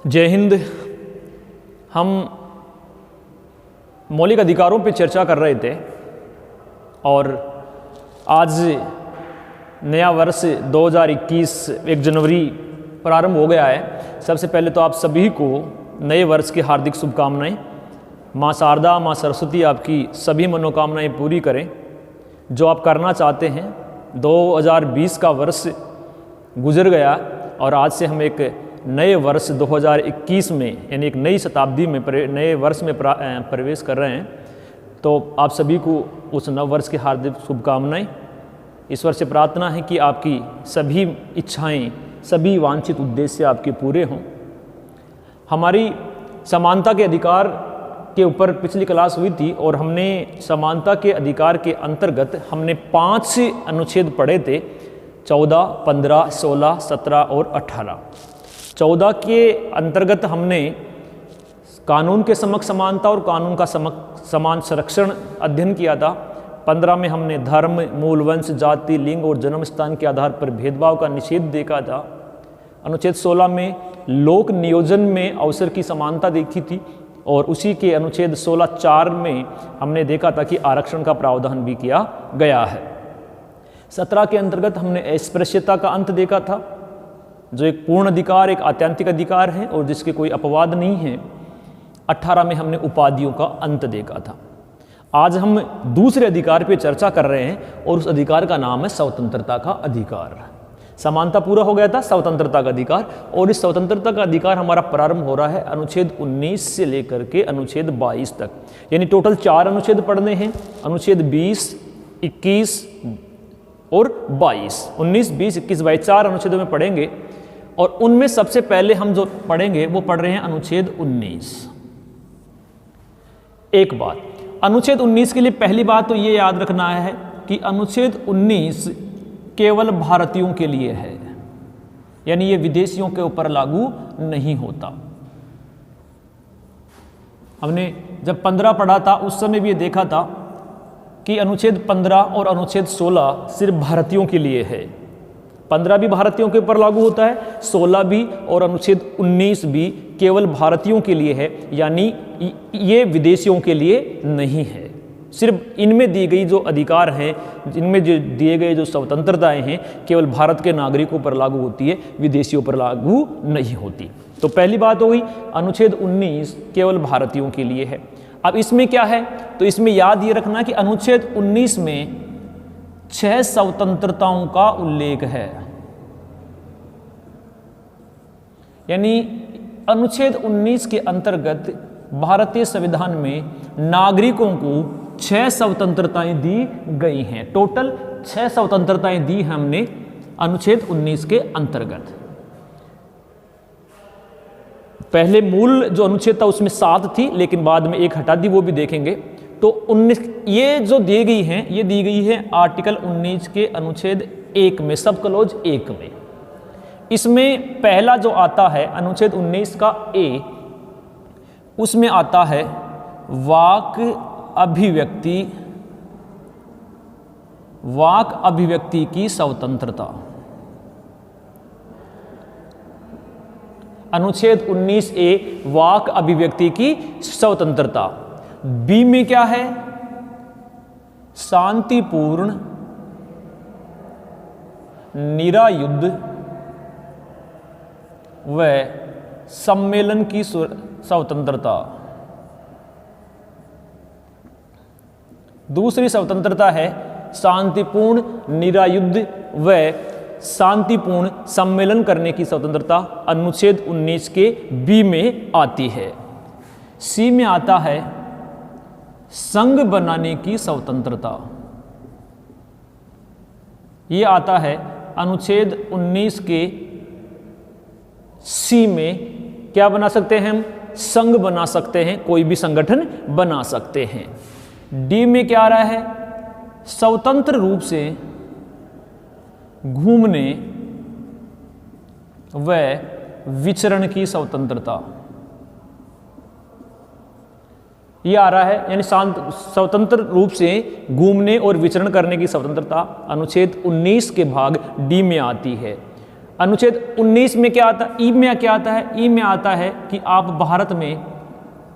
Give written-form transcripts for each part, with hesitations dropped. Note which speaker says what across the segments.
Speaker 1: जय हिंद। हम मौलिक अधिकारों पे चर्चा कर रहे थे और आज नया वर्ष 2021 1 जनवरी प्रारंभ हो गया है। सबसे पहले तो आप सभी को नए वर्ष की हार्दिक शुभकामनाएं। माँ शारदा, माँ सरस्वती आपकी सभी मनोकामनाएं पूरी करें जो आप करना चाहते हैं। 2020 का वर्ष गुजर गया और आज से हम एक नए वर्ष 2021 में यानी एक नई शताब्दी में नए वर्ष में प्रवेश कर रहे हैं। तो आप सभी को उस नव वर्ष की हार्दिक शुभकामनाएं। ईश्वर से प्रार्थना है कि आपकी सभी इच्छाएं, सभी वांछित उद्देश्य आपके पूरे हों। हमारी समानता के अधिकार के ऊपर पिछली क्लास हुई थी और हमने समानता के अधिकार के अंतर्गत हमने 5 अनुच्छेद पढ़े थे, 14, 15, 16, 17 और 18। 14 के अंतर्गत हमने कानून के समक्ष समानता और कानून का समान संरक्षण अध्ययन किया था। 15 में हमने धर्म, मूल वंश, जाति, लिंग और जन्म स्थान के आधार पर भेदभाव का निषेध देखा था। अनुच्छेद 16 में लोक नियोजन में अवसर की समानता देखी थी और उसी के अनुच्छेद 16(4) में हमने देखा था कि आरक्षण का प्रावधान भी किया गया है। 17 के अंतर्गत हमने अस्पृश्यता का अंत देखा था, जो एक पूर्ण अधिकार, एक आत्यंतिक अधिकार है और जिसके कोई अपवाद नहीं है। 18 में हमने उपाधियों का अंत देखा था। आज हम दूसरे अधिकार पे चर्चा कर रहे हैं और उस अधिकार का नाम है स्वतंत्रता का अधिकार। समानता पूरा हो गया था, स्वतंत्रता का अधिकार, और इस स्वतंत्रता का अधिकार हमारा प्रारंभ हो रहा है अनुच्छेद 19 से लेकर के अनुच्छेद 22 तक। यानी टोटल 4 अनुच्छेद पढ़ने हैं, अनुच्छेद 20, 21 और 22। 19, 20, 21, 22 4 अनुच्छेदों में पढ़ेंगे और उनमें सबसे पहले हम जो पढ़ेंगे वो पढ़ रहे हैं अनुच्छेद 19। एक बात, अनुच्छेद 19 के लिए पहली बात तो ये याद रखना है कि अनुच्छेद 19 केवल भारतीयों के लिए है, यानी ये विदेशियों के ऊपर लागू नहीं होता। हमने जब 15 पढ़ा था उस समय भी ये देखा था कि अनुच्छेद 15 और अनुच्छेद 16 सिर्फ भारतीयों के लिए है। 15 भी भारतीयों के ऊपर लागू होता है, 16 भी, और अनुच्छेद 19 भी केवल भारतीयों के लिए है, यानी ये विदेशियों के लिए नहीं है। सिर्फ इनमें दी गई जो अधिकार हैं, इनमें जो दिए गए जो स्वतंत्रताएं हैं, केवल भारत के नागरिकों पर लागू होती है, विदेशियों पर लागू नहीं होती। तो पहली बात हो गई, अनुच्छेद 19 केवल भारतीयों के लिए है। अब इसमें क्या है, तो इसमें याद ये रखना कि अनुच्छेद 19 में 6 स्वतंत्रताओं का उल्लेख है। यानी अनुच्छेद 19 के अंतर्गत भारतीय संविधान में नागरिकों को 6 स्वतंत्रताएं दी गई हैं। टोटल 6 स्वतंत्रताएं दी हमने अनुच्छेद 19 के अंतर्गत। पहले मूल जो अनुच्छेद था उसमें 7 थी, लेकिन बाद में एक हटा दी, वो भी देखेंगे। तो 19 ये जो दी गई हैं, ये दी गई है आर्टिकल 19 के अनुच्छेद 1 में, सब क्लॉज 1 में। इसमें पहला जो आता है अनुच्छेद 19 का ए, उसमें आता है वाक अभिव्यक्ति की स्वतंत्रता। अनुच्छेद 19A वाक अभिव्यक्ति की स्वतंत्रता। बी में क्या है, शांतिपूर्ण, निरायुध व सम्मेलन की स्वतंत्रता। दूसरी स्वतंत्रता है शांतिपूर्ण, निरायुध व शांतिपूर्ण सम्मेलन करने की स्वतंत्रता। अनुच्छेद 19 के बी में आती है। सी में आता है संघ बनाने की स्वतंत्रता। ये आता है अनुच्छेद 19 के सी में। क्या बना सकते हैं हम, संघ बना सकते हैं, कोई भी संगठन बना सकते हैं। डी में क्या आ रहा है, स्वतंत्र रूप से घूमने व विचरण की स्वतंत्रता। ये आ रहा है, यानी स्वतंत्र रूप से घूमने और विचरण करने की स्वतंत्रता अनुच्छेद 19 के भाग डी में आती है। अनुच्छेद 19 में क्या आता है, ई में क्या आता है, ई में आता है कि आप भारत में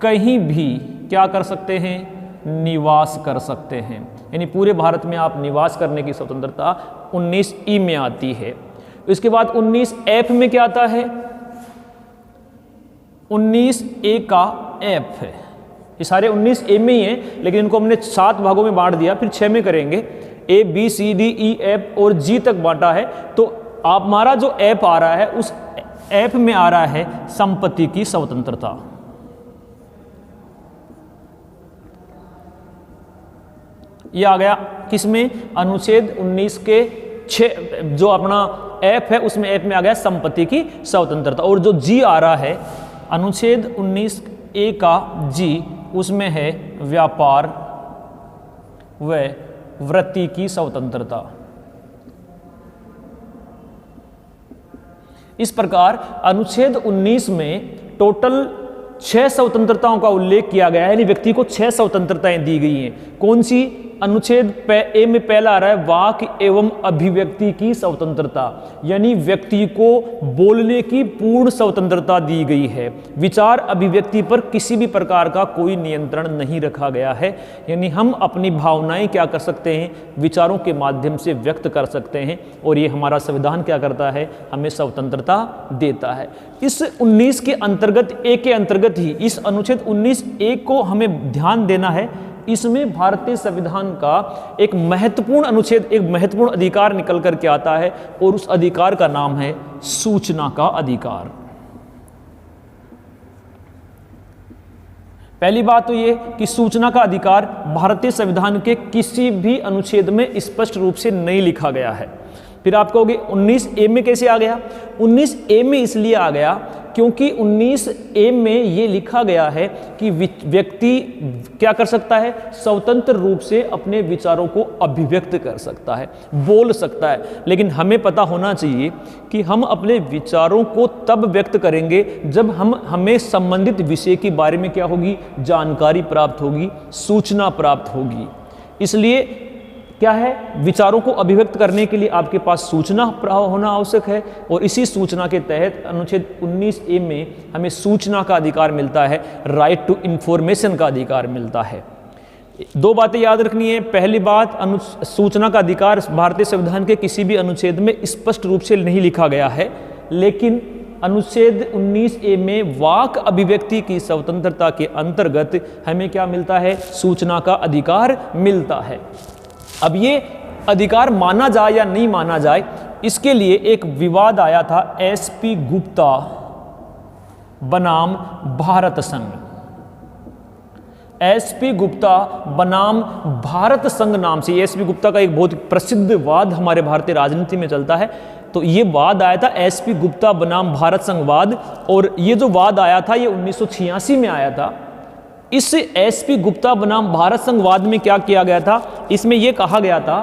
Speaker 1: कहीं भी क्या कर सकते हैं, निवास कर सकते हैं। यानी पूरे भारत में आप निवास करने की स्वतंत्रता 19 ई में आती है। इसके बाद 19 एफ में क्या आता है, 19 ए का एफ है। ये सारे 19 ए में ही हैं, लेकिन इनको हमने 7 भागों में बांट दिया, फिर 6 में करेंगे। A B C D E F और जी तक बांटा है। तो आप हमारा जो एफ आ रहा है, उस एफ में आ रहा है संपत्ति की स्वतंत्रता। ये आ गया किसमें, अनुच्छेद 19 के 6, जो अपना एफ है उसमें एफ में आ गया संपत्ति की स्वतंत्रता। और जो जी आ रहा है अनुच्छेद 19 ए का जी, उसमें है व्यापार व वृत्ति की स्वतंत्रता। इस प्रकार अनुच्छेद 19 में टोटल 6 स्वतंत्रताओं का उल्लेख किया गया है, यानी व्यक्ति को 6 स्वतंत्रताएं दी गई हैं। कौन सी, अनुच्छेद ए में पहला आ रहा है वाक एवं अभिव्यक्ति की स्वतंत्रता, यानी व्यक्ति को बोलने की पूर्ण स्वतंत्रता दी गई है। विचार अभिव्यक्ति पर किसी भी प्रकार का कोई नियंत्रण नहीं रखा गया है, यानी हम अपनी भावनाएं क्या कर सकते हैं, विचारों के माध्यम से व्यक्त कर सकते हैं। और ये हमारा संविधान क्या करता है, हमें स्वतंत्रता देता है। इस 19 के अंतर्गत, ए के अंतर्गत ही इस अनुच्छेद 19 ए को हमें ध्यान देना है। इसमें भारतीय संविधान का एक महत्वपूर्ण अनुच्छेद, एक महत्वपूर्ण अधिकार निकल कर के आता है, और उस अधिकार का नाम है सूचना का अधिकार। पहली बात तो ये कि सूचना का अधिकार भारतीय संविधान के किसी भी अनुच्छेद में स्पष्ट रूप से नहीं लिखा गया है। फिर आप कहोगे 19 ए में कैसे आ गया, 19 ए में इसलिए आ गया क्योंकि 19 ए में ये लिखा गया है कि व्यक्ति क्या कर सकता है, स्वतंत्र रूप से अपने विचारों को अभिव्यक्त कर सकता है, बोल सकता है। लेकिन हमें पता होना चाहिए कि हम अपने विचारों को तब व्यक्त करेंगे जब हमें संबंधित विषय के बारे में क्या होगी, जानकारी प्राप्त होगी, सूचना प्राप्त होगी। इसलिए क्या है, विचारों को अभिव्यक्त करने के लिए आपके पास सूचना होना आवश्यक है, और इसी सूचना के तहत अनुच्छेद 19 ए में हमें सूचना का अधिकार मिलता है, राइट टू इंफॉर्मेशन का अधिकार मिलता है। 2 बातें याद रखनी है। पहली बात, सूचना का अधिकार भारतीय संविधान के किसी भी अनुच्छेद में स्पष्ट रूप से नहीं लिखा गया है, लेकिन अनुच्छेद 19 ए में वाक अभिव्यक्ति की स्वतंत्रता के अंतर्गत हमें क्या मिलता है, सूचना का अधिकार मिलता है। अब ये अधिकार माना जाए या नहीं माना जाए, इसके लिए एक विवाद आया था एसपी गुप्ता बनाम भारत संघ। एसपी गुप्ता बनाम भारत संघ नाम से, एसपी गुप्ता का एक बहुत प्रसिद्ध वाद हमारे भारतीय राजनीति में चलता है। तो ये वाद आया था एसपी गुप्ता बनाम भारत संघवाद, और ये जो वाद आया था ये 1986 में आया था। इस एसपी गुप्ता बनाम भारत संघवाद में क्या किया गया था, इसमें यह कहा गया था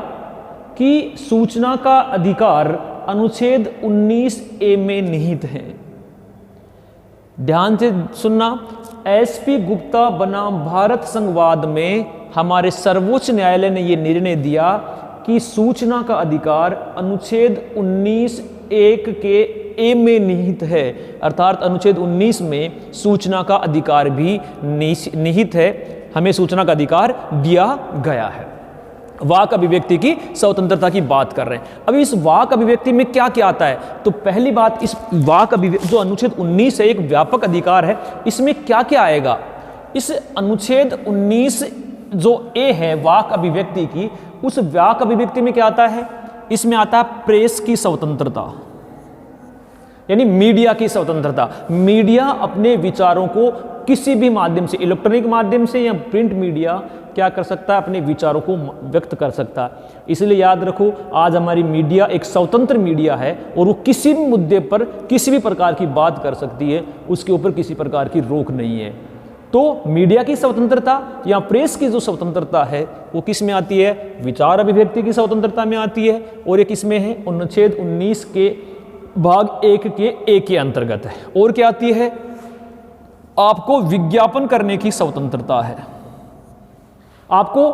Speaker 1: कि सूचना का अधिकार अनुच्छेद 19 ए में निहित है। ध्यान से सुनना, एसपी गुप्ता बनाम भारत संघवाद में हमारे सर्वोच्च न्यायालय ने यह निर्णय दिया कि सूचना का अधिकार अनुच्छेद 19 एक के ए में निहित है, अर्थात अनुच्छेद 19 में सूचना का अधिकार भी निहित है, हमें सूचना का अधिकार दिया गया है। वाक अभिव्यक्ति की स्वतंत्रता की बात कर रहे हैं। अभी इस वाक अभिव्यक्ति में क्या क्या आता है, तो पहली बात, इस वाक अभिव्यक्ति जो अनुच्छेद 19 है, एक व्यापक अधिकार है, इसमें क्या क्या आएगा। इस अनुच्छेद 19 जो ए है वाक अभिव्यक्ति की, उस वाक अभिव्यक्ति में क्या आता है, इसमें आता है प्रेस की स्वतंत्रता, यानी मीडिया की स्वतंत्रता। मीडिया अपने विचारों को किसी भी माध्यम से, इलेक्ट्रॉनिक माध्यम से या प्रिंट मीडिया, क्या कर सकता है, अपने विचारों को व्यक्त कर सकता है। इसलिए याद रखो, आज हमारी मीडिया एक स्वतंत्र मीडिया है, और वो किसी भी मुद्दे पर किसी भी प्रकार की बात कर सकती है, उसके ऊपर किसी प्रकार की रोक नहीं है। तो मीडिया की स्वतंत्रता या प्रेस की जो स्वतंत्रता है वो किस में आती है, विचार अभिव्यक्ति की स्वतंत्रता में आती है, और ये किस में है, अनुच्छेद 19 के भाग 1 के ए के अंतर्गत है। और क्या आती है, आपको विज्ञापन करने की स्वतंत्रता है। आपको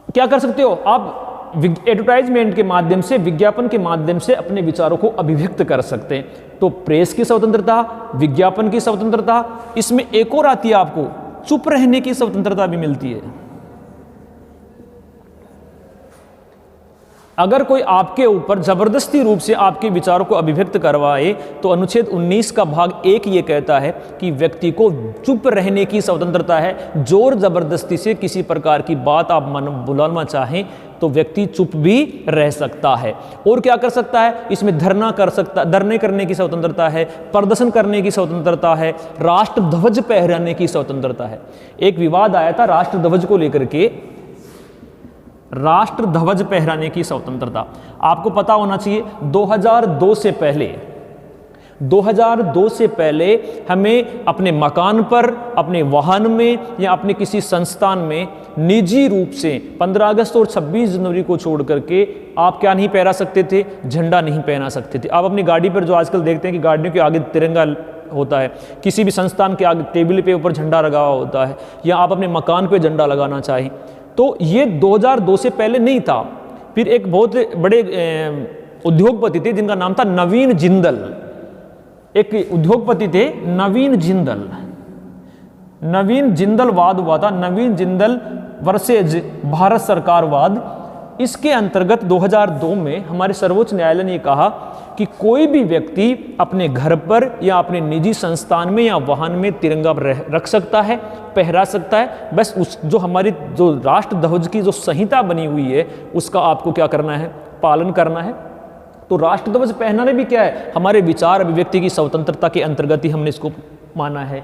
Speaker 1: क्या कर सकते हो, आप एडवर्टाइजमेंट के माध्यम से, विज्ञापन के माध्यम से अपने विचारों को अभिव्यक्त कर सकते हैं। तो प्रेस की स्वतंत्रता, विज्ञापन की स्वतंत्रता, इसमें एक और आती है, आपको चुप रहने की स्वतंत्रता भी मिलती है। अगर कोई आपके ऊपर जबरदस्ती रूप से आपके विचारों को अभिव्यक्त करवाए तो अनुच्छेद 19 का भाग 1 ये कहता है कि व्यक्ति को चुप रहने की स्वतंत्रता है। जोर जबरदस्ती से किसी प्रकार की बात आप मन बुलाना चाहें तो व्यक्ति चुप भी रह सकता है। और क्या कर सकता है, इसमें धरना कर सकता, धरने करने की स्वतंत्रता है, प्रदर्शन करने की स्वतंत्रता है, राष्ट्र ध्वज फहराने की स्वतंत्रता है। एक विवाद आया था राष्ट्र ध्वज को लेकर के, राष्ट्र ध्वज फहराने की स्वतंत्रता। आपको पता होना चाहिए 2002 से पहले हमें अपने मकान पर, अपने वाहन में या अपने किसी संस्थान में निजी रूप से 15 अगस्त और 26 जनवरी को छोड़ करके आप क्या नहीं पहरा सकते थे, झंडा नहीं पहना सकते थे। आप अपनी गाड़ी पर जो आजकल देखते हैं कि गाड़ियों के आगे तिरंगा होता है, किसी भी संस्थान के आगे टेबल पे ऊपर झंडा लगा हुआ होता है, या आप अपने मकान पे झंडा लगाना चाहें, तो ये 2002 से पहले नहीं था। फिर एक बहुत बड़े उद्योगपति थे जिनका नाम था नवीन जिंदल, एक उद्योगपति थे नवीन जिंदल, नवीन जिंदलवाद हुआ था, नवीन जिंदल वर्सेज भारत सरकारवाद। इसके अंतर्गत 2002 में हमारे सर्वोच्च न्यायालय ने कहा कि कोई भी व्यक्ति अपने घर पर या अपने निजी संस्थान में या वाहन में तिरंगा रख सकता है, फहरा सकता है। बस उस जो हमारी जो राष्ट्र ध्वज की जो संहिता बनी हुई है उसका आपको क्या करना है, पालन करना है। तो राष्ट्र ध्वज पहनाने भी क्या है, हमारे विचार अभिव्यक्ति की स्वतंत्रता के अंतर्गत ही हमने इसको माना है।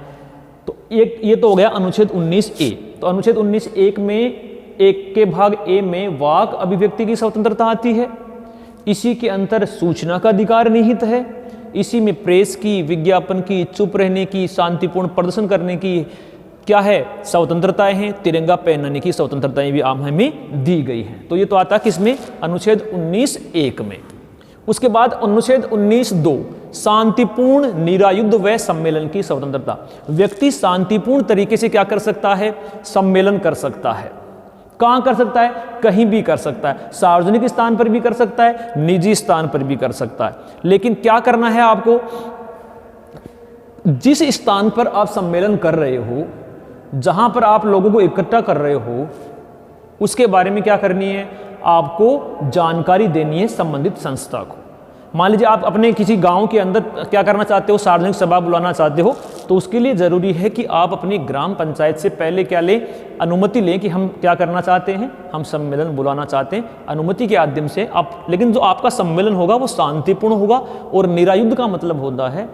Speaker 1: तो ये तो हो गया अनुच्छेद 19A। तो अनुच्छेद 19(1) में 1 के भाग A में वाक अभिव्यक्ति की स्वतंत्रता आती है। इसी के अंतर सूचना का अधिकार निहित है। इसी में प्रेस की, विज्ञापन की, चुप रहने की, शांतिपूर्ण प्रदर्शन करने की क्या है, स्वतंत्रताएं हैं। तिरंगा पहनाने की स्वतंत्रताएं भी आम हमें दी गई हैं। तो ये तो आता है किसमें, अनुच्छेद 19(1) में। उसके बाद अनुच्छेद 19(2) शांतिपूर्ण निरायुध व सम्मेलन की स्वतंत्रता। व्यक्ति शांतिपूर्ण तरीके से क्या कर सकता है, सम्मेलन कर सकता है। कहां कर सकता है, कहीं भी कर सकता है, सार्वजनिक स्थान पर भी कर सकता है, निजी स्थान पर भी कर सकता है। लेकिन क्या करना है आपको, जिस स्थान पर आप सम्मेलन कर रहे हो, जहां पर आप लोगों को इकट्ठा कर रहे हो, उसके बारे में क्या करनी है, आपको जानकारी देनी है संबंधित संस्था को। मान लीजिए आप अपने किसी गांव के अंदर क्या करना चाहते हो, सार्वजनिक सभा बुलाना चाहते हो, तो उसके लिए ज़रूरी है कि आप अपनी ग्राम पंचायत से पहले क्या लें, अनुमति लें कि हम क्या करना चाहते हैं, हम सम्मेलन बुलाना चाहते हैं। अनुमति के माध्यम से आप, लेकिन जो आपका सम्मेलन होगा वो शांतिपूर्ण होगा। और निरायुध का मतलब होता है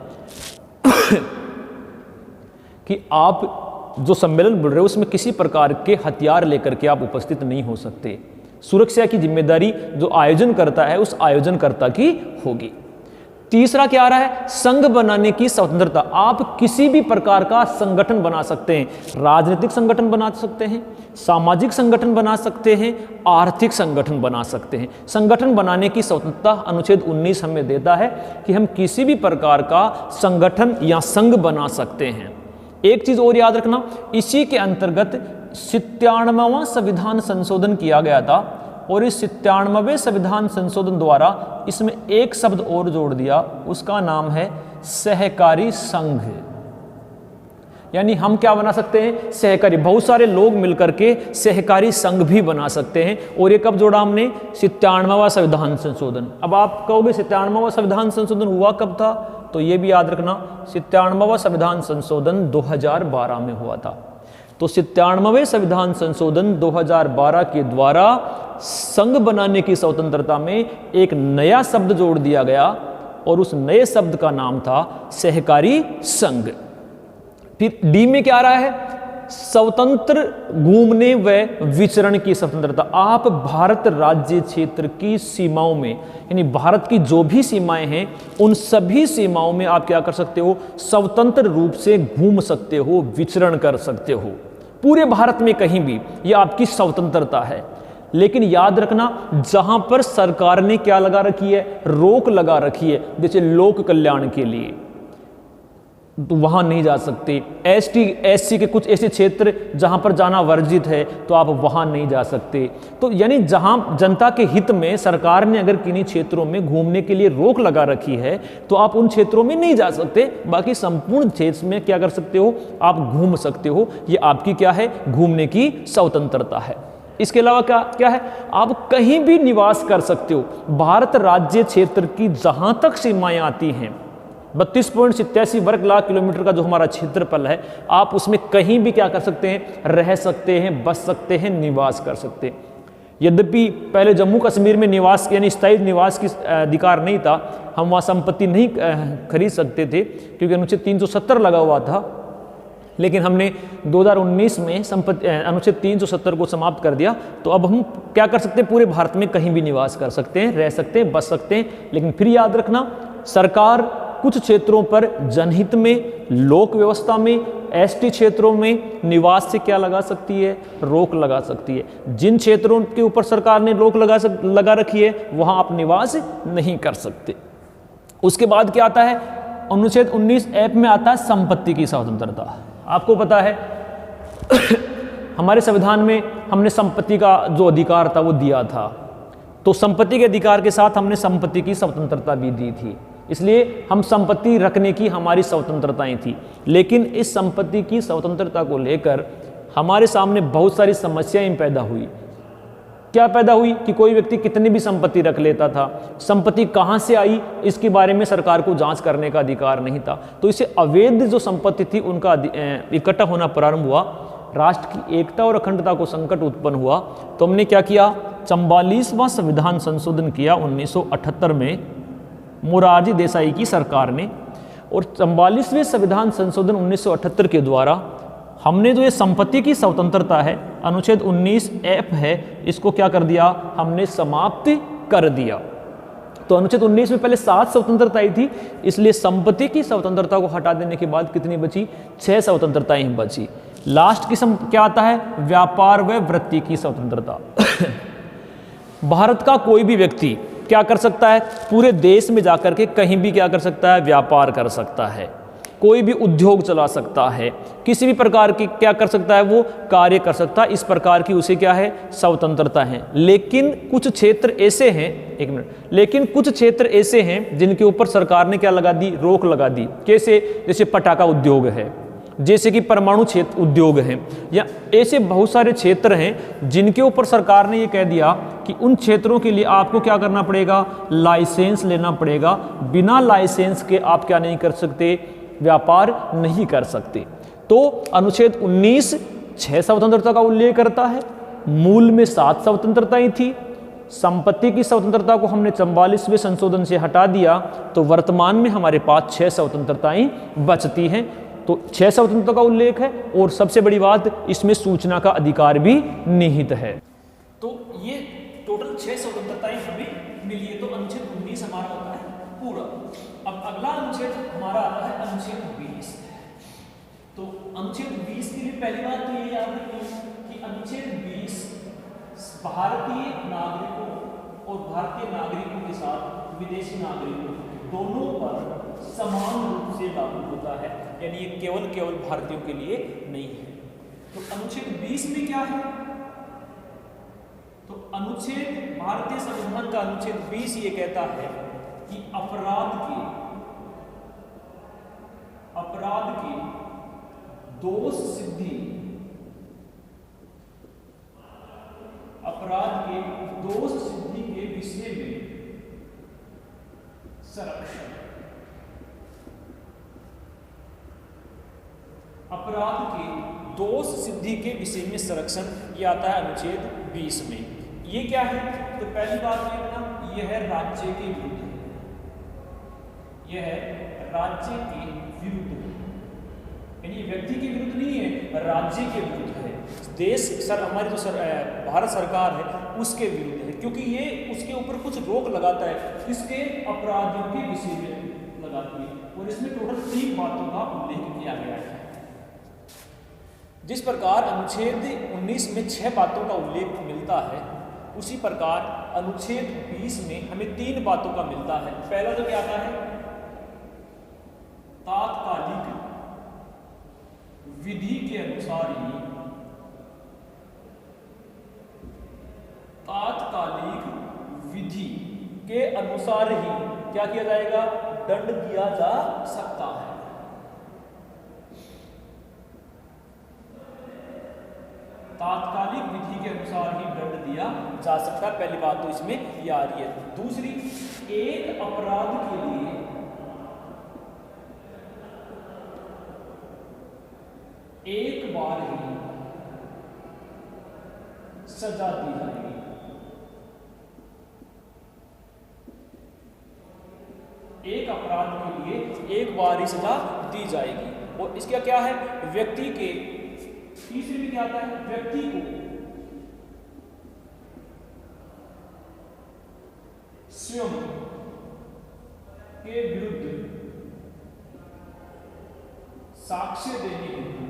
Speaker 1: कि आप जो सम्मेलन बुल रहे हो उसमें किसी प्रकार के हथियार लेकर के आप उपस्थित नहीं हो सकते। सुरक्षा की जिम्मेदारी जो आयोजन करता है उस आयोजनकर्ता की होगी। तीसरा क्या आ रहा है, संघ बनाने की स्वतंत्रता। आप किसी भी प्रकार का संगठन बना सकते हैं, राजनीतिक संगठन बना सकते हैं, सामाजिक संगठन बना सकते हैं, आर्थिक संगठन बना सकते हैं। संगठन बनाने की स्वतंत्रता अनुच्छेद 19 हमें देता है कि हम किसी भी प्रकार का संगठन या संघ बना सकते हैं। एक चीज और याद रखना, इसी के अंतर्गत 97वां संविधान संशोधन किया गया था और इस 97वें संविधान संशोधन द्वारा इसमें एक शब्द और जोड़ दिया, उसका नाम है सहकारी संघ। यानी हम क्या बना सकते हैं, सहकारी, बहुत सारे लोग मिलकर के सहकारी संघ भी बना सकते हैं। और ये कब जोड़ा हमने, 97वां संविधान संशोधन। अब आप कहोगे 97वां संविधान संशोधन हुआ कब था, तो ये भी याद रखना 97वां संविधान संशोधन 2012 में हुआ था। तो 97वें संविधान संशोधन 2012 के द्वारा संघ बनाने की स्वतंत्रता में एक नया शब्द जोड़ दिया गया और उस नए शब्द का नाम था सहकारी संघ। फिर डी में क्या आ रहा है, स्वतंत्र घूमने व विचरण की स्वतंत्रता। आप भारत राज्य क्षेत्र की सीमाओं में, यानी भारत की जो भी सीमाएं हैं उन सभी सीमाओं में आप क्या कर सकते हो, स्वतंत्र रूप से घूम सकते हो, विचरण कर सकते हो, पूरे भारत में कहीं भी। यह आपकी स्वतंत्रता है। लेकिन याद रखना, जहां पर सरकार ने क्या लगा रखी है, रोक लगा रखी है, जैसे लोक कल्याण के लिए, तो वहाँ नहीं जा सकते। एसटी एससी के कुछ ऐसे क्षेत्र जहाँ पर जाना वर्जित है तो आप वहाँ नहीं जा सकते। तो यानी जहाँ जनता के हित में सरकार ने अगर किन्हीं क्षेत्रों में घूमने के लिए रोक लगा रखी है तो आप उन क्षेत्रों में नहीं जा सकते। बाकी संपूर्ण क्षेत्र में क्या कर सकते हो, आप घूम सकते हो। ये आपकी क्या है, घूमने की स्वतंत्रता है। इसके अलावा क्या क्या है, आप कहीं भी निवास कर सकते हो। भारत राज्य क्षेत्र की जहाँ तक सीमाएं आती हैं 32.87 वर्ग लाख किलोमीटर का जो हमारा क्षेत्रफल है, आप उसमें कहीं भी क्या कर सकते हैं, रह सकते हैं, बस सकते हैं, निवास कर सकते हैं। यद्यपि पहले जम्मू कश्मीर में निवास यानी स्थायी निवास की अधिकार नहीं था, हम वहाँ संपत्ति नहीं खरीद सकते थे क्योंकि अनुच्छेद 370 लगा हुआ था। लेकिन हमने 2019 में अनुच्छेद 370 को समाप्त कर दिया। तो अब हम क्या कर सकते हैं, पूरे भारत में कहीं भी निवास कर सकते हैं, रह सकते हैं, बस सकते हैं। लेकिन फिर याद रखना, सरकार कुछ क्षेत्रों पर जनहित में, लोक व्यवस्था में, एसटी क्षेत्रों में निवास से क्या लगा सकती है, रोक लगा सकती है। जिन क्षेत्रों के ऊपर सरकार ने रोक लगा रखी है वहां आप निवास नहीं कर सकते। उसके बाद क्या आता है, अनुच्छेद 19 ऐप में आता है संपत्ति की स्वतंत्रता। आपको पता है हमारे संविधान में हमने संपत्ति का जो अधिकार था वो दिया था, तो संपत्ति के अधिकार के साथ हमने संपत्ति की स्वतंत्रता भी दी थी। इसलिए हम संपत्ति रखने की हमारी स्वतंत्रताएं थी। लेकिन इस संपत्ति की स्वतंत्रता को लेकर हमारे सामने बहुत सारी समस्याएं पैदा हुई। क्या पैदा हुई कि कोई व्यक्ति कितनी भी संपत्ति रख लेता था, संपत्ति कहां से आई इसके बारे में सरकार को जांच करने का अधिकार नहीं था। तो इसे अवैध जो संपत्ति थी उनका इकट्ठा होना प्रारंभ हुआ। राष्ट्र की एकता और अखंडता को संकट उत्पन्न हुआ। तो हमने क्या किया, 44वां संविधान संशोधन किया 1978 में मोरारजी देसाई की सरकार ने। और 44वें संविधान संशोधन 1978 के द्वारा हमने जो ये संपत्ति की स्वतंत्रता है, अनुच्छेद 19 एफ है, इसको क्या कर दिया, हमने समाप्त कर दिया। तो अनुच्छेद 19 में पहले 7 स्वतंत्रताएं थी, इसलिए संपत्ति की स्वतंत्रता को हटा देने के बाद कितनी बची, 6 स्वतंत्रताएं बची। लास्ट की क्या आता है, व्यापार व वृत्ति की स्वतंत्रता। भारत का कोई भी व्यक्ति क्या कर सकता है, पूरे देश में जाकर के कहीं भी क्या कर सकता है, व्यापार कर सकता है, कोई भी उद्योग चला सकता है, किसी भी प्रकार की क्या कर सकता है, वो कार्य कर सकता है। इस प्रकार की उसे क्या है, स्वतंत्रता है। लेकिन कुछ क्षेत्र ऐसे हैं, एक मिनट, लेकिन कुछ क्षेत्र ऐसे हैं जिनके ऊपर सरकार ने क्या लगा दी, रोक लगा दी। कैसे, जैसे पटाखा उद्योग है, जैसे कि परमाणु क्षेत्र उद्योग हैं, या ऐसे बहुत सारे क्षेत्र हैं जिनके ऊपर सरकार ने ये कह दिया कि उन क्षेत्रों के लिए आपको क्या करना पड़ेगा, लाइसेंस लेना पड़ेगा। बिना लाइसेंस के आप क्या नहीं कर सकते, व्यापार नहीं कर सकते। तो अनुच्छेद 19 6 स्वतंत्रता का उल्लेख करता है, मूल में 7 स्वतंत्रताएं थी। संपत्ति की स्वतंत्रता को हमने 44वें संशोधन से हटा दिया, तो वर्तमान में हमारे पास 6 स्वतंत्रताएं बचती हैं। तो 6 स्वतंत्रता का उल्लेख है, और सबसे बड़ी बात, इसमें सूचना का अधिकार भी निहित है। तो ये टोटल 6 स्वतंत्रताएं हमें मिली है। तो अनुच्छेद 19 हमारा होता है पूरा। अब अगला अनुच्छेद हमारा आता है अनुच्छेद 20। तो अनुच्छेद 20 के लिए पहली बात तो ये याद रखिए कि अनुच्छेद 20 भारतीय नागरिकों और भारतीय नागरिकों के साथ विदेशी नागरिकों दोनों पर समान रूप से लागू होता है, यानी ये केवल भारतीयों के लिए नहीं है। तो अनुच्छेद 20 में क्या है, तो अनुच्छेद भारतीय संविधान का अनुच्छेद 20 ये कहता है कि अपराध के दोष सिद्धि, अपराध के दोष सिद्धि के विषय में संरक्षण, अपराध के दोष सिद्धि के विषय में संरक्षण, ये आता है अनुच्छेद 20 में। ये क्या है, तो पहली बात देखना, यह है राज्य के विरुद्ध, यह है राज्य के विरुद्ध, यानी व्यक्ति के विरुद्ध नहीं है, राज्य के विरुद्ध है। देश हमारी जो भारत सरकार है उसके विरुद्ध है, क्योंकि ये उसके ऊपर कुछ रोक लगाता है, इसके अपराधियों के विषय में लगाती है। और इसमें टोटल 3 बातों का उल्लेख किया गया है। जिस प्रकार अनुच्छेद 19 में 6 बातों का उल्लेख मिलता है, उसी प्रकार अनुच्छेद 20 में हमें 3 बातों का मिलता है। पहला तो क्या आता है, तात्कालिक अनुसार ही क्या किया जाएगा, दंड दिया जा सकता है। तात्कालिक विधि के अनुसार ही दंड दिया जा सकता है। पहली बात तो इसमें ये आ रही है। दूसरी, एक अपराध के लिए एक बार ही सजा दी जाएगी। एक अपराध के लिए एक बार ही सजा दी जाएगी। और इसका क्या है, व्यक्ति के, तीसरे में क्या आता है, व्यक्ति को स्वयं के विरुद्ध साक्ष्य देने हेतु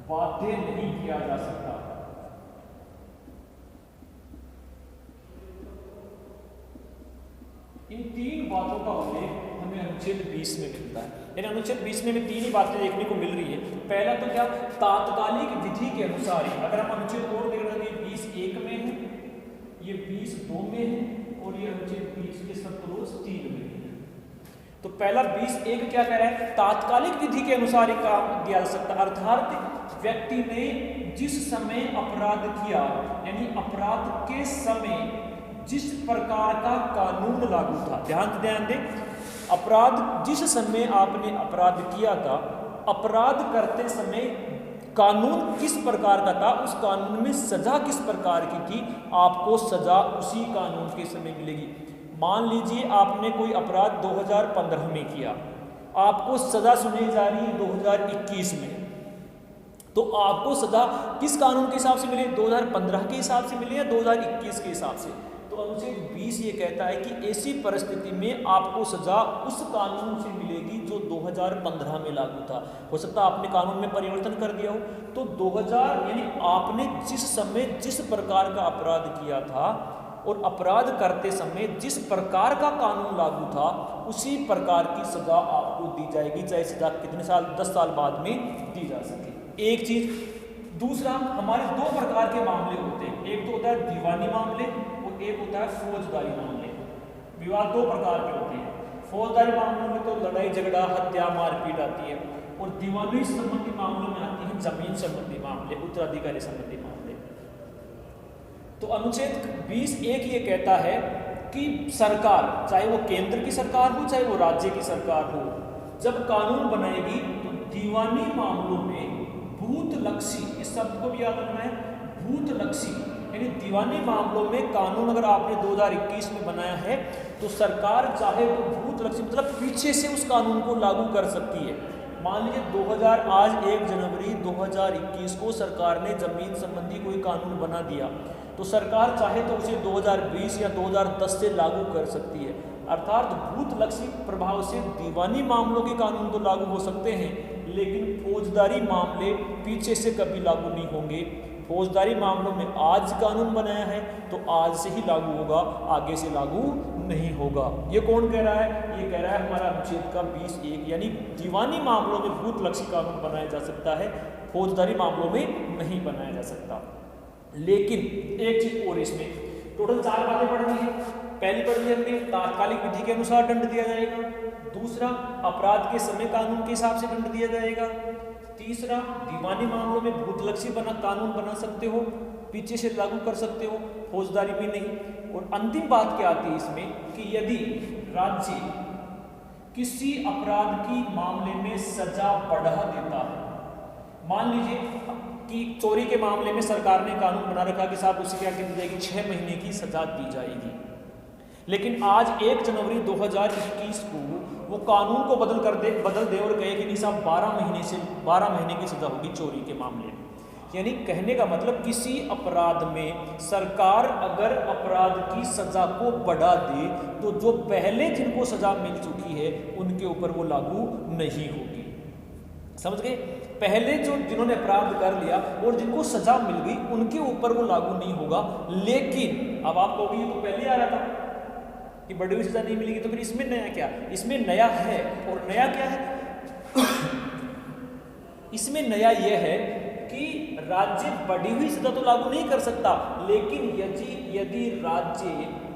Speaker 1: बाध्य नहीं किया जा सकता। इन तीन बातों का उल्लेख हमें अनुच्छेद 20 में मिलता है। यानी अनुच्छेद 20 में हमें तीन ही बातें देखने को मिल रही है। पहला तो क्या, तात्कालिक विधि के अनुसार ही, अगर हम अनुच्छेद कोड देख रहे हैं, 20(1) में है, ये 20(2) में है, और ये अनुच्छेद 20 के सत्रोज 3 में है। तो पहला 20(1) क्या कह रहा है, तात्कालिक विधि के अनुसार ही काम किया जा सकता है। अर्थात व्यक्ति ने जिस समय अपराध किया, यानी अपराध के समय जिस प्रकार का कानून लागू था, ध्यान दें, अपराध जिस समय आपने अपराध किया था, अपराध करते समय कानून किस प्रकार का था, उस कानून में सजा किस प्रकार की थी, आपको सजा उसी कानून के समय मिलेगी। मान लीजिए आपने कोई अपराध 2015 में किया, आपको सजा सुनाई जा रही है 2021 में, तो आपको सजा किस कानून के हिसाब से मिले, 2015 के हिसाब से मिले या 2021 के हिसाब से। तो अनुच्छेद 20 ये कहता है कि ऐसी परिस्थिति में आपको सजा उस कानून से मिलेगी जो 2015 में लागू था। हो सकता है आपने कानून में परिवर्तन कर दिया हो, तो 2000 यानी आपने जिस समय जिस प्रकार का अपराध किया था और अपराध करते समय जिस प्रकार का कानून लागू था, उसी प्रकार की सजा आपको दी जाएगी, चाहे सजा कितने साल, 10 साल बाद में दी जा सके। एक चीज। दूसरा, हमारे दो प्रकार के मामले होते हैं, एक तो होता है दीवानी मामले और एक होता है फौजदारी मामले। विवाद दो प्रकार के होते हैं। फौजदारी मामलों में तो लड़ाई झगड़ा, हत्या, मारपीट आती है, और दीवानी संबंधी मामलों में आती है जमीन संबंधी मामले, उत्तराधिकारी संबंधी मामले। तो अनुच्छेद 20(1) ये कहता है कि सरकार, चाहे वो केंद्र की सरकार हो चाहे वो राज्य की सरकार हो, जब कानून बनाएगी तो दीवानी मामलों में भूतलक्षी, इस शब्द को भी याद रखना है, भूतलक्षी यानी दीवानी मामलों में कानून अगर आपने 2021 में बनाया है तो सरकार चाहे तो भूतलक्षी मतलब पीछे से उस कानून को लागू कर सकती है। मान लीजिए आज 1 जनवरी 2021 को सरकार ने जमीन संबंधी कोई कानून बना दिया, तो सरकार चाहे तो उसे 2020 या 2010 से लागू कर सकती है। अर्थात भूतलक्षी प्रभाव से दीवानी मामलों के कानून तो लागू हो सकते हैं, लेकिन फौजदारी मामले पीछे से कभी लागू नहीं होंगे। फौजदारी मामलों में आज कानून बनाया है तो आज से ही लागू होगा, आगे से लागू नहीं होगा। ये कौन कह रहा है? ये कह रहा है हमारा अनुच्छेद का 20(1), यानी दीवानी मामलों में भूतलक्षी कानून बनाया जा सकता है, फौजदारी मामलों में नहीं बनाया जा सकता। लेकिन एक चीज और, इसमें टोटल 4 बातें पढ़नी है। पहली पढ़नी हमने, तात्कालिक विधि के अनुसार दंड दिया जाएगा। दूसरा, अपराध के समय कानून के हिसाब से दंड दिया जाएगा। तीसरा, दीवानी मामलों में भूतलक्षी कानून बना सकते हो, पीछे से लागू कर सकते हो, फौजदारी में नहीं। और अंतिम बात क्या आती है इसमें कि यदि राज्य किसी अपराध की मामले में सजा बढ़ा देता है, मान लीजिए कि चोरी के मामले में सरकार ने कानून बना रखा कि साहब उसे क्या दी जाएगी, 6 महीने की सजा दी जाएगी, लेकिन आज 1 जनवरी 2021 को वो कानून को बदल दे और कहे कि नहीं साहब 12 महीने की सजा होगी चोरी के मामले में। यानी कहने का मतलब किसी अपराध में सरकार अगर अपराध की सजा को बढ़ा दे तो जो पहले जिनको सजा मिल चुकी है उनके ऊपर वो लागू नहीं होगी। समझ गए? पहले जिन्होंने अपराध कर लिया और जिनको सजा मिल गई उनके ऊपर वो लागू नहीं होगा। लेकिन अब आप कहोगे ये तो पहले आ रहा था कि बड़ी हुई सजा नहीं मिलेगी, तो फिर इसमें नया क्या? इसमें नया है, और नया क्या है? इसमें नया यह है कि राज्य बढ़ी हुई सजा तो लागू नहीं कर सकता, लेकिन यदि राज्य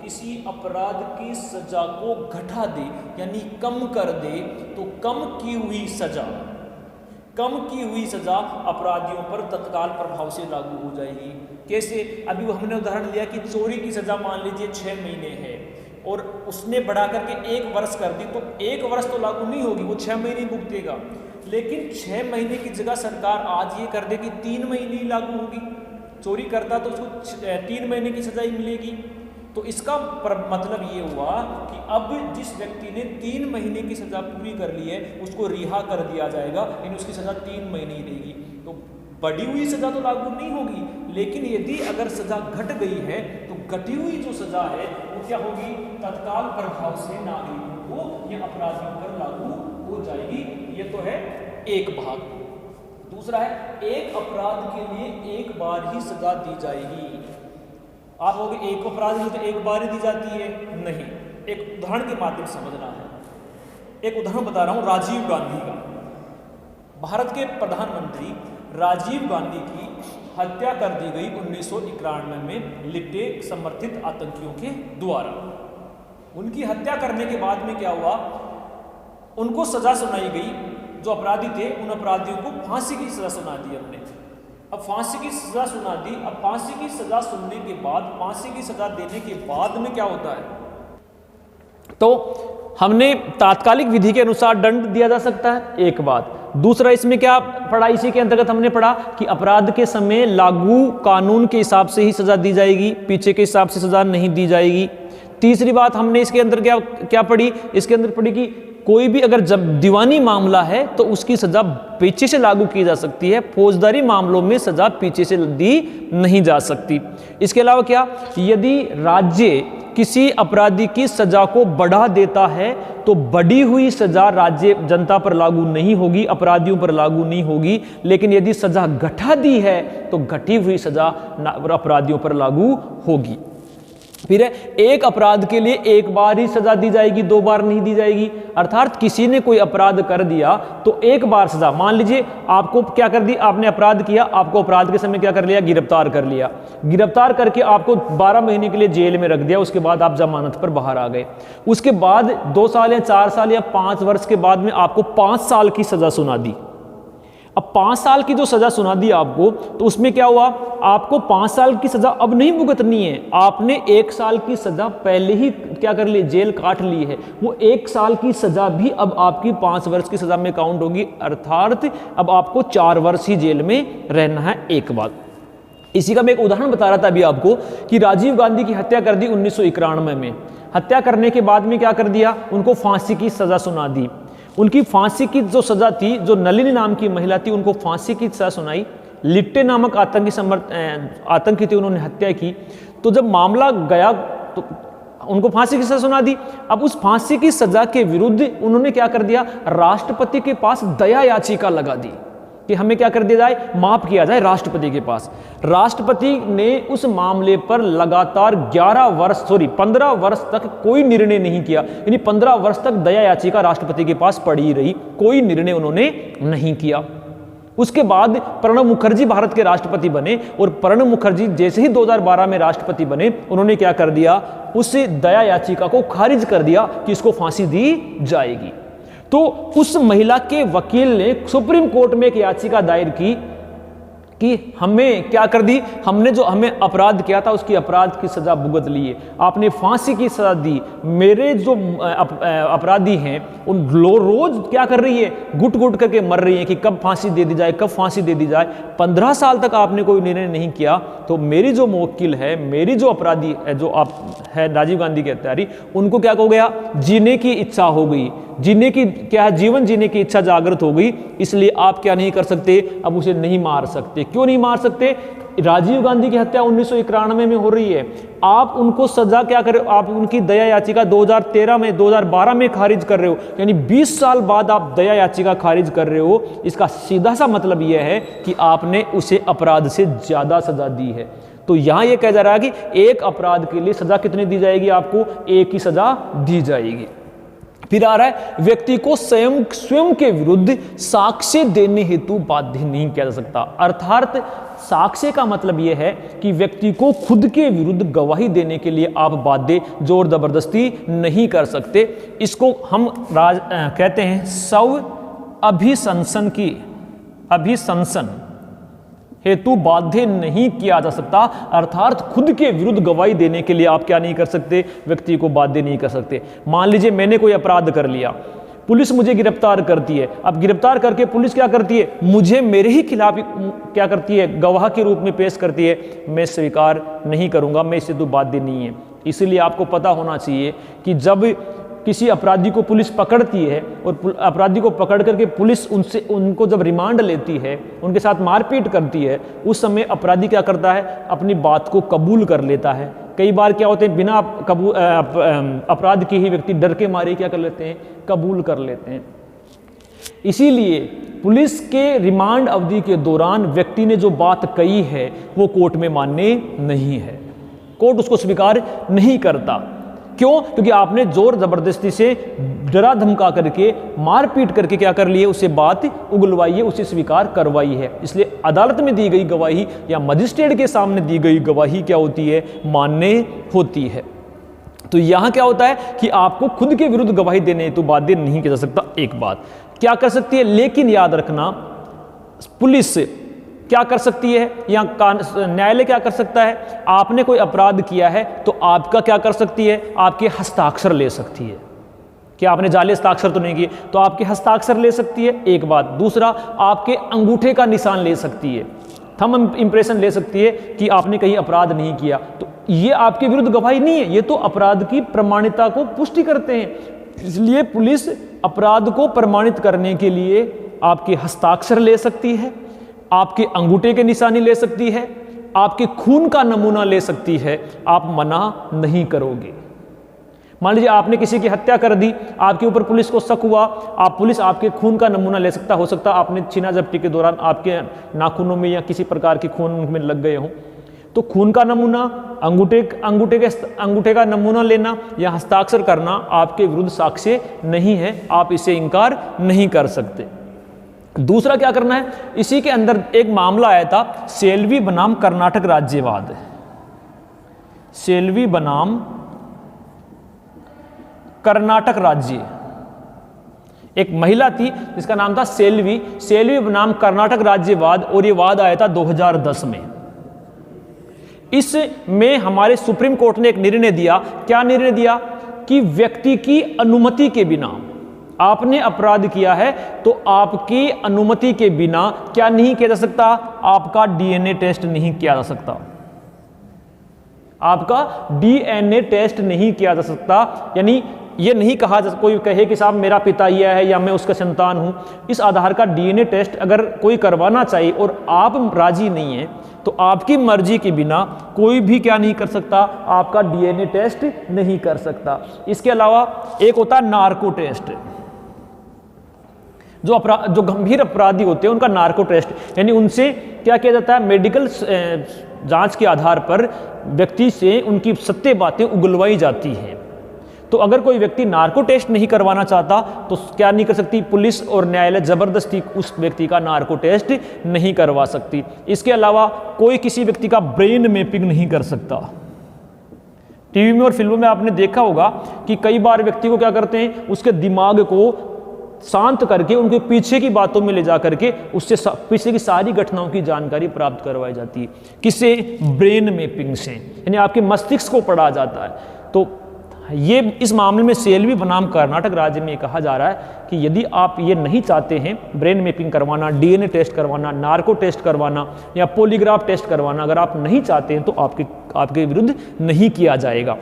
Speaker 1: किसी अपराध की सजा को घटा दे यानी कम कर दे, तो कम की हुई सजा अपराधियों पर तत्काल प्रभाव से लागू हो जाएगी। कैसे? अभी वो हमने उदाहरण लिया कि चोरी की सजा मान लीजिए 6 महीने है और उसने बढ़ा करके 1 वर्ष कर दी, तो 1 वर्ष तो लागू नहीं होगी, वो 6 महीने भुगतेगा। लेकिन 6 महीने की जगह सरकार आज ये कर दे कि 3 महीने ही लागू होगी। चोरी करता तो उसको 3 महीने की सजा ही मिलेगी। तो इसका मतलब ये हुआ कि अब जिस व्यक्ति ने 3 महीने की सजा पूरी कर ली है उसको रिहा कर दिया जाएगा, यानी उसकी सजा 3 महीने ही रहेगी। तो बढ़ी हुई सजा तो लागू नहीं होगी, लेकिन यदि अगर सजा घट गई है तो घटी हुई जो सजा है वो क्या होगी? तत्काल प्रभाव से नागरिकों को या अपराधियों पर लागू हो जाएगी। ये तो है एक भाग। दूसरा है, एक अपराध के लिए एक बार ही सजा दी जाएगी। आप लोग एक अपराध में तो एक बार ही दी जाती है? नहीं, एक उदाहरण के माध्यम से समझना है। एक उदाहरण बता रहा हूं राजीव गांधी का। भारत के प्रधानमंत्री राजीव गांधी की हत्या कर दी गई 1991 में लिट्टे समर्थित आतंकियों के द्वारा। उनकी हत्या करने के बाद में क्या हुआ? उनको सजा सुनाई गई। जो अपराधी थे उन अपराधियों को फांसी की सजा सुना दी हमने। अब फांसी की सजा सुना दी। अब फांसी की सजा सुनने के बाद, फांसी की सजा देने के बाद में क्या होता है? तो हमने तात्कालिक विधि के अनुसार दंड दिया जा सकता है, एक बात। दूसरा, इसमें क्या पढ़ा? इसी के अंतर्गत हमने पढ़ा कि अपराध के समय लागू कानून के हिसाब से ही सजा दी जाएगी, पीछे के हिसाब से सजा नहीं दी जाएगी। तीसरी बात हमने इसके अंदर क्या पढ़ी? इसके अंदर पढ़ी कि कोई भी अगर जब दीवानी मामला है तो उसकी सजा पीछे से लागू की जा सकती है, फौजदारी मामलों में सजा पीछे से दी नहीं जा सकती। इसके अलावा क्या? यदि राज्य किसी अपराधी की सजा को बढ़ा देता है तो बढ़ी हुई सजा राज्य जनता पर लागू नहीं होगी, अपराधियों पर लागू नहीं होगी। लेकिन यदि सजा घटा दी है तो घटी हुई सजा अपराधियों पर लागू होगी। फिर एक अपराध के लिए एक बार ही सजा दी जाएगी, 2 बार नहीं दी जाएगी। अर्थात किसी ने कोई अपराध कर दिया तो एक बार सजा, मान लीजिए आपको क्या कर दी, आपने अपराध किया, आपको अपराध के समय क्या कर लिया? गिरफ्तार कर लिया। गिरफ्तार करके आपको 12 महीने के लिए जेल में रख दिया, उसके बाद आप जमानत पर बाहर आ गए। उसके बाद 2 साल या 4 साल या 5 वर्ष के बाद में आपको 5 साल की सजा सुना दी। अब 5 साल की जो सजा सुना दी आपको, तो उसमें क्या हुआ? आपको 5 साल की सजा अब नहीं भुगतनी है, आपने 1 साल की सजा पहले ही क्या कर ली? जेल काट ली है। वो 1 साल की सजा भी अब आपकी 5 वर्ष की सजा में काउंट होगी। अर्थात अब आपको 4 वर्ष ही जेल में रहना है। एक बात, इसी का मैं एक उदाहरण बता रहा था अभी आपको कि राजीव गांधी की हत्या कर दी 1991 में। हत्या करने के बाद में क्या कर दिया? उनको फांसी की सजा सुना दी। उनकी फांसी की जो सजा थी, जो नलिनी नाम की महिला थी, उनको फांसी की सजा सुनाई। लिट्टे नामक आतंकी थे, उन्होंने हत्या की। तो जब मामला गया तो उनको फांसी की सजा सुना दी। अब उस फांसी की सजा के विरुद्ध उन्होंने क्या कर दिया? राष्ट्रपति के पास दया याचिका लगा दी कि हमें क्या कर दिया जाए? माफ किया जाए राष्ट्रपति के पास। राष्ट्रपति ने उस मामले पर लगातार 15 वर्ष तक कोई निर्णय नहीं किया। यानी 15 वर्ष तक दया याचिका राष्ट्रपति के पास पड़ी रही, कोई निर्णय उन्होंने नहीं किया। उसके बाद प्रणब मुखर्जी भारत के राष्ट्रपति बने और प्रणब मुखर्जी जैसे ही 2012 में राष्ट्रपति बने, उन्होंने क्या कर दिया? उस दया याचिका को खारिज कर दिया कि इसको फांसी दी जाएगी। तो उस महिला के वकील ने सुप्रीम कोर्ट में एक याचिका दायर की कि हमें क्या कर दी? हमने जो हमें अपराध किया था उसकी अपराध की सजा भुगत ली है, आपने फांसी की सजा दी। मेरे जो अपराधी हैं उन रोज क्या कर रही है? घुट घुट करके मर रही है कि कब फांसी दे दी जाए, कब फांसी दे दी जाए। 15 साल तक आपने कोई निर्णय नहीं किया। तो मेरी जो मुवक्किल है, मेरी जो अपराधी है, जो आप है राजीव गांधी के हत्यारी, उनको क्या हो गया? जीने की इच्छा हो गई, जीने की क्या है? जीवन जीने की इच्छा जागृत हो गई। इसलिए आप क्या नहीं कर सकते? अब उसे नहीं मार सकते। क्यों नहीं मार सकते? राजीव गांधी की हत्या 1991 में हो रही है, आप उनको सजा क्या कर रहे हो? आप उनकी दया याचिका 2012 में खारिज कर रहे हो। यानी 20 साल बाद आप दया याचिका खारिज कर रहे हो। इसका सीधा सा मतलब यह है कि आपने उसे अपराध से ज्यादा सजा दी है। तो यहां यह कहा जा रहा है कि एक अपराध के लिए सजा कितनी दी जाएगी? आपको 1 ही सजा दी जाएगी। फिर आ रहा है व्यक्ति को स्वयं के विरुद्ध साक्ष्य देने हेतु बाध्य नहीं किया जा सकता। अर्थात साक्ष्य का मतलब यह है कि व्यक्ति को खुद के विरुद्ध गवाही देने के लिए आप बाध्य जोर जबरदस्ती नहीं कर सकते। इसको हम कहते हैं स्व अभिशंसन हेतु बाध्य नहीं किया जा सकता। अर्थात खुद के विरुद्ध गवाही देने के लिए आप क्या नहीं कर सकते, व्यक्ति को बाध्य नहीं कर सकते। मान लीजिए मैंने कोई अपराध कर लिया, पुलिस मुझे गिरफ्तार करती है। अब गिरफ्तार करके पुलिस क्या करती है, मुझे मेरे ही खिलाफ क्या करती है, गवाह के रूप में पेश करती है। मैं स्वीकार नहीं करूंगा, मैं इससे तो बाध्य नहीं है। इसलिए आपको पता होना चाहिए कि जब किसी अपराधी को पुलिस पकड़ती है और अपराधी को पकड़ करके पुलिस उनको जब रिमांड लेती है, उनके साथ मारपीट करती है, उस समय अपराधी क्या करता है, अपनी बात को कबूल कर लेता है। कई बार क्या होते हैं, बिना अपराध के ही व्यक्ति डर के मारे क्या कर लेते हैं, कबूल कर लेते हैं। इसीलिए पुलिस के रिमांड अवधि के दौरान व्यक्ति ने जो बात कही है वो कोर्ट में मान्य नहीं है, कोर्ट उसको स्वीकार नहीं करता। क्यों? क्योंकि आपने जोर जबरदस्ती से डरा धमका करके मारपीट करके क्या कर लिए, उसे बात उगलवाई है, उसे स्वीकार करवाई है। इसलिए अदालत में दी गई गवाही या मजिस्ट्रेट के सामने दी गई गवाही क्या होती है, मान्य होती है। तो यहां क्या होता है कि आपको खुद के विरुद्ध गवाही देने हेतु बाध्य नहीं किया जा सकता। एक बात क्या कर सकती है, लेकिन याद रखना पुलिस क्या कर सकती है या न्यायालय क्या कर सकता है, आपने कोई अपराध किया है तो आपका क्या कर सकती है, आपके हस्ताक्षर ले सकती है। कि आपने जाली हस्ताक्षर तो नहीं किए, तो आपके हस्ताक्षर ले सकती है, एक बात। दूसरा, आपके अंगूठे का निशान ले सकती है, थंब इंप्रेशन ले सकती है कि आपने कहीं अपराध नहीं किया। तो ये आपके विरुद्ध गवाही नहीं है, ये तो अपराध की प्रमाणिकता को पुष्टि करते हैं। इसलिए पुलिस अपराध को प्रमाणित करने के लिए आपके हस्ताक्षर ले सकती है, आपके अंगूठे के निशानी ले सकती है, आपके खून का नमूना ले सकती है। आप मना नहीं करोगे। मान लीजिए आपने किसी की हत्या कर दी, आपके ऊपर पुलिस को शक हुआ, पुलिस आपके खून का नमूना ले सकता, हो सकता आपने छीना झपटी के दौरान आपके नाखूनों में या किसी प्रकार के खून में लग गए हों, तो खून का नमूना, अंगूठे का नमूना लेना या हस्ताक्षर करना आपके विरुद्ध साक्ष्य नहीं है, आप इसे इनकार नहीं कर सकते। दूसरा क्या करना है, इसी के अंदर एक मामला आया था सेल्वी बनाम कर्नाटक राज्यवाद। सेल्वी बनाम कर्नाटक राज्य, एक महिला थी जिसका नाम था सेल्वी बनाम कर्नाटक राज्यवाद, और ये वाद आया था 2010 में। इसमें हमारे सुप्रीम कोर्ट ने एक निर्णय दिया। क्या निर्णय दिया कि व्यक्ति की अनुमति के बिना, आपने अपराध किया है तो आपकी अनुमति के बिना क्या नहीं किया जा सकता, आपका डीएनए टेस्ट नहीं किया जा सकता, आपका डीएनए टेस्ट नहीं किया जा सकता। यानी ये नहीं कहा जा, कोई कहे कि साहब मेरा पिता यह है या मैं उसका संतान हूं, इस आधार का डीएनए टेस्ट अगर कोई करवाना चाहिए और आप राजी नहीं है तो आपकी मर्जी के बिना कोई भी क्या नहीं कर सकता, आपका डीएनए टेस्ट नहीं कर सकता। इसके अलावा एक होता है नार्को टेस्ट, जो गंभीर अपराधी होते हैं उनका नार्को टेस्ट, यानी उनसे क्या किया जाता है, मेडिकल जांच के आधार पर व्यक्ति से उनकी सत्य बातें उगलवाई जाती हैं। तो अगर कोई व्यक्ति नार्को टेस्ट नहीं करवाना चाहता तो क्या नहीं कर सकती, पुलिस और न्यायालय जबरदस्ती उस व्यक्ति का नार्को टेस्ट नहीं करवा सकती। इसके अलावा कोई किसी व्यक्ति का ब्रेन मैपिंग नहीं कर सकता। टीवी में और फिल्मों में आपने देखा होगा कि कई बार व्यक्ति को क्या करते हैं, उसके दिमाग को शांत करके उनके पीछे की बातों में ले जा करके उससे पीछे की सारी घटनाओं की जानकारी प्राप्त करवाई जाती है। किससे? ब्रेन मैपिंग से, यानी आपके मस्तिष्क को पढ़ा जाता है। तो ये इस मामले में सेल्वी बनाम कर्नाटक राज्य में कहा जा रहा है कि यदि आप ये नहीं चाहते हैं ब्रेन मैपिंग करवाना, डीएनए टेस्ट करवाना, नार्को टेस्ट करवाना या पॉलीग्राफ टेस्ट करवाना, अगर आप नहीं चाहते हैं तो आपके विरुद्ध नहीं किया जाएगा।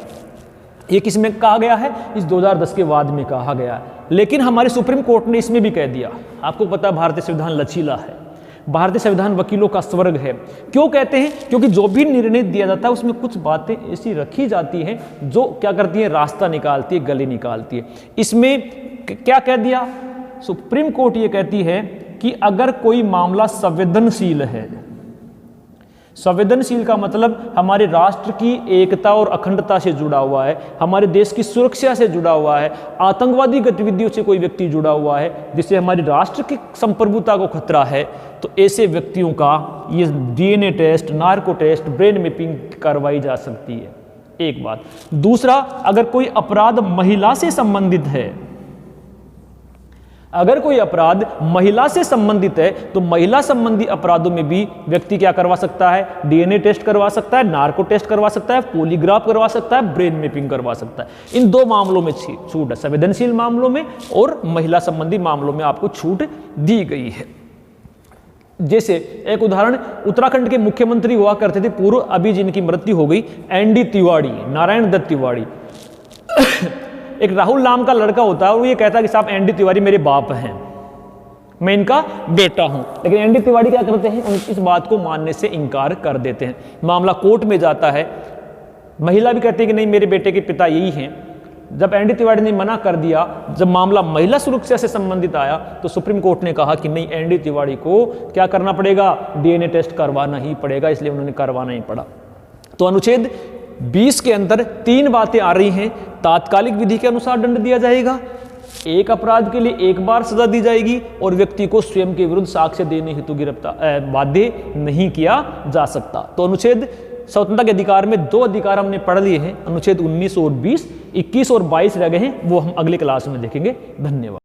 Speaker 1: ये किस में कहा गया है? इस 2010 के वाद में कहा गया है। लेकिन हमारे सुप्रीम कोर्ट ने इसमें भी कह दिया, आपको पता है भारतीय संविधान लचीला है, भारतीय संविधान वकीलों का स्वर्ग है। क्यों कहते हैं? क्योंकि जो भी निर्णय दिया जाता है उसमें कुछ बातें ऐसी रखी जाती हैं जो क्या करती है, रास्ता निकालती है, गली निकालती है। इसमें क्या कह दिया सुप्रीम कोर्ट? ये कहती है कि अगर कोई मामला संवेदनशील है, संवेदनशील का मतलब हमारे राष्ट्र की एकता और अखंडता से जुड़ा हुआ है, हमारे देश की सुरक्षा से जुड़ा हुआ है, आतंकवादी गतिविधियों से कोई व्यक्ति जुड़ा हुआ है जिससे हमारे राष्ट्र की संप्रभुता को खतरा है, तो ऐसे व्यक्तियों का ये DNA test, narco test, brain mapping करवाई जा सकती है। एक बात। दूसरा, अगर कोई अपराध महिला से संबंधित है, अगर कोई अपराध महिला से संबंधित है तो महिला संबंधी अपराधों में भी व्यक्ति क्या करवा सकता है, डीएनए टेस्ट करवा सकता है, नार्को टेस्ट करवा सकता है, पॉलीग्राफ करवा सकता है, ब्रेन मैपिंग करवा सकता है। इन दो मामलों में छूट है, संवेदनशील मामलों में और महिला संबंधी मामलों में आपको छूट दी गई है। जैसे एक उदाहरण, उत्तराखंड के मुख्यमंत्री हुआ करते थे पूर्व, अभी जिनकी मृत्यु हो गई, एनडी तिवारी, नारायण दत्त तिवारी। एक राहुल नाम का लड़का होता है और वो ये कहता है कि साहब एनडी तिवारी मेरे बाप हैं, मैं इनका बेटा हूं, लेकिन एनडी तिवारी क्या करते हैं, इस बात को मानने से इनकार कर देते हैं। मामला कोर्ट में जाता है, महिला भी कहती है कि नहीं मेरे बेटे के पिता यही हैं। जब एनडी तिवारी ने मना कर दिया, जब मामला महिला सुरक्षा से संबंधित आया तो सुप्रीम कोर्ट ने कहा कि नहीं, एनडी तिवारी को क्या करना पड़ेगा, डीएनए टेस्ट करवाना ही पड़ेगा, इसलिए उन्होंने करवाना ही पड़ा। तो अनुच्छेद 20 के अंदर 3 बातें आ रही हैं। तात्कालिक विधि के अनुसार दंड दिया जाएगा, एक अपराध के लिए एक बार सजा दी जाएगी और व्यक्ति को स्वयं के विरुद्ध साक्ष्य देने हेतु गिरफ्तार बाध्य नहीं किया जा सकता। तो अनुच्छेद स्वतंत्रता के अधिकार में 2 अधिकार हमने पढ़ लिए हैं, अनुच्छेद 19 और 20, 21 और 22 रह गए हैं, वो हम अगले क्लास में देखेंगे। धन्यवाद।